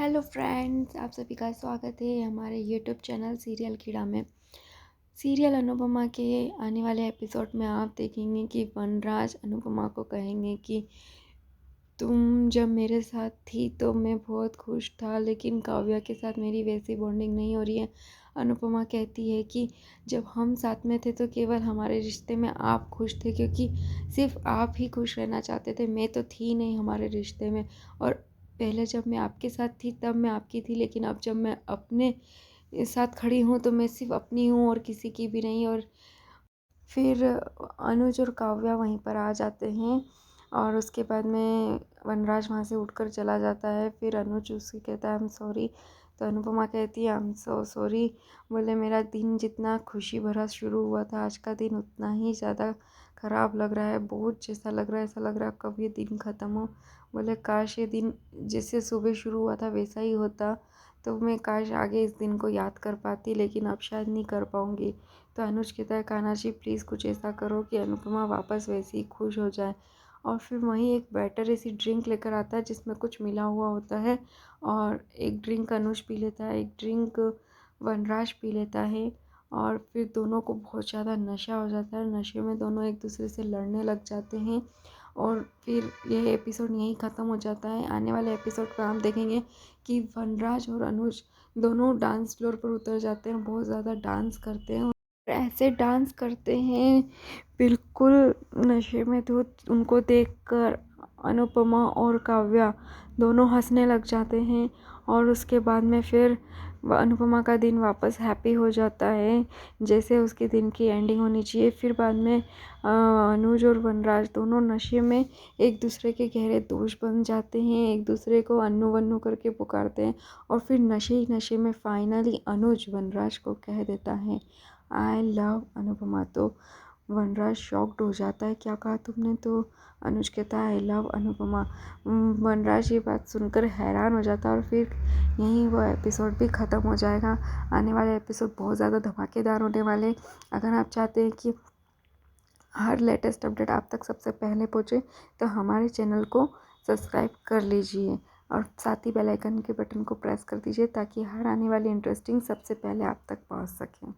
Hello friends, आप सभी का स्वागत है हमारे यूट्यूब चैनल सीरियल कीड़ा में। सीरियल अनुपमा के आने वाले एपिसोड में आप देखेंगे कि वनराज अनुपमा को कहेंगे कि तुम जब मेरे साथ थी तो मैं बहुत खुश था, लेकिन काव्या के साथ मेरी वैसी बॉन्डिंग नहीं हो रही है। अनुपमा कहती है कि जब हम साथ में थे तो केवल हमारे रिश्ते में आप खुश थे, क्योंकि सिर्फ आप ही खुश रहना चाहते थे, मैं तो थी नहीं हमारे रिश्ते में। और पहले जब मैं आपके साथ थी तब मैं आपकी थी, लेकिन अब जब मैं अपने साथ खड़ी हूँ तो मैं सिर्फ अपनी हूँ और किसी की भी नहीं। और फिर अनुज और काव्या वहीं पर आ जाते हैं और उसके बाद में वनराज वहाँ से उठकर चला जाता है। फिर अनुज उससे कहता है आई एम सॉरी, तो अनुपमा कहती है आई एम सो सॉरी। बोले मेरा दिन जितना खुशी भरा शुरू हुआ था, आज का दिन उतना ही ज़्यादा ख़राब लग रहा है, बोझ जैसा लग रहा है, ऐसा लग रहा है कब ये दिन ख़त्म हो। बोले काश ये दिन जैसे सुबह शुरू हुआ था वैसा ही होता, तो मैं काश आगे इस दिन को याद कर पाती, लेकिन अब शायद नहीं कर पाऊँगी। तो अनुज कहता है कान्हा जी प्लीज़ कुछ ऐसा करो कि अनुपमा वापस वैसे ही खुश हो जाए। और फिर वहीं एक बैटर ऐसी ड्रिंक लेकर आता है जिसमें कुछ मिला हुआ होता है, और एक ड्रिंक अनुज पी लेता है, एक ड्रिंक वनराज पी लेता है। और फिर दोनों को बहुत ज़्यादा नशा हो जाता है, नशे में दोनों एक दूसरे से लड़ने लग जाते हैं। और फिर यह एपिसोड यहीं ख़त्म हो जाता है। आने वाले एपिसोड पर हम देखेंगे कि वनराज और अनुज दोनों डांस फ्लोर पर उतर जाते हैं, बहुत ज़्यादा डांस करते हैं, ऐसे डांस करते हैं बिल्कुल नशे में। तो उनको देखकर अनुपमा और काव्या दोनों हंसने लग जाते हैं। और उसके बाद में फिर अनुपमा का दिन वापस हैप्पी हो जाता है, जैसे उसके दिन की एंडिंग होनी चाहिए। फिर बाद में अनुज और वनराज दोनों नशे में एक दूसरे के गहरे दोस्त बन जाते हैं, एक दूसरे को अन्नू वन्नू करके पुकारते हैं। और फिर नशे ही नशे में फाइनली अनुज वनराज को कह देता है आई लव अनुपमा। तो वनराज शॉक्ड हो जाता है, क्या कहा तुमने? तो अनुज कहता है आई लव अनुपमा। वनराज ये बात सुनकर हैरान हो जाता है और फिर यहीं वो एपिसोड भी ख़त्म हो जाएगा। आने वाले एपिसोड बहुत ज़्यादा धमाकेदार होने वाले। अगर आप चाहते हैं कि हर लेटेस्ट अपडेट आप तक सबसे पहले पहुँचे तो हमारे चैनल को सब्सक्राइब कर लीजिए और साथ ही बेल आइकन के बटन को प्रेस कर दीजिए, ताकि हर आने वाली इंटरेस्टिंग सबसे पहले आप तक पहुँच सकें।